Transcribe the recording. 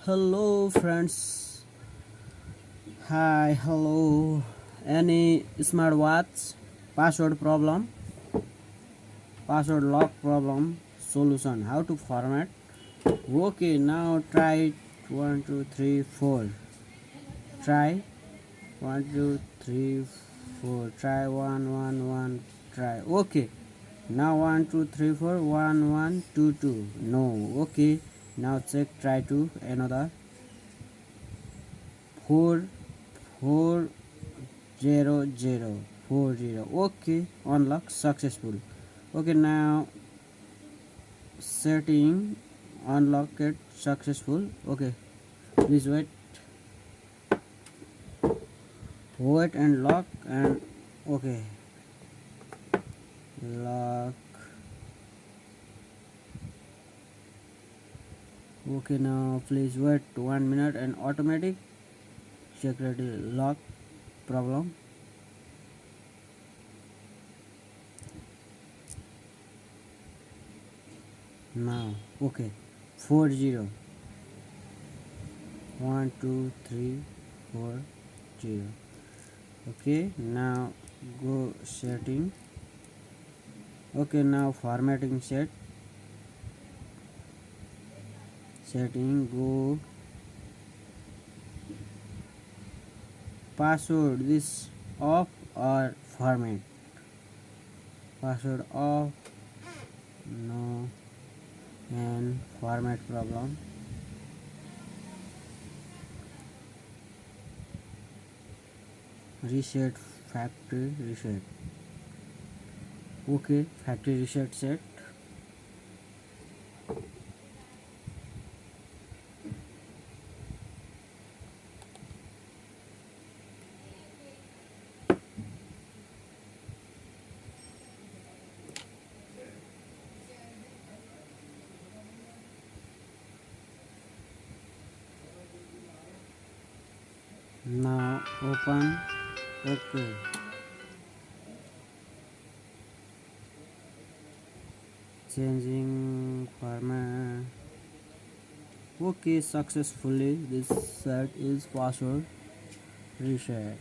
Hello friends. Hi, hello. Any smartwatch password problem, password lock problem, solution, how to format. Okay, now try 1 2 3 4. Try 1 2 3 4. Try 1 1 1. Try. Okay. Now 1 2 3 4. 1 1 2 2. No. Okay. Now check. Try to another 4 4 0 0 40. Okay, unlock successful. Okay, now setting, unlock it successful. Okay, please wait and lock and okay, lock. Okay, now please wait 1 minute and automatic security lock problem. Now okay, 40 1 2 3 4 0. Okay, now go setting. Okay, now formatting setting, go password, this off or format, password off, no, and format problem. Reset, factory reset. Okay, factory reset set. Now open. Okay, changing format. Okay, successfully this set is password reset.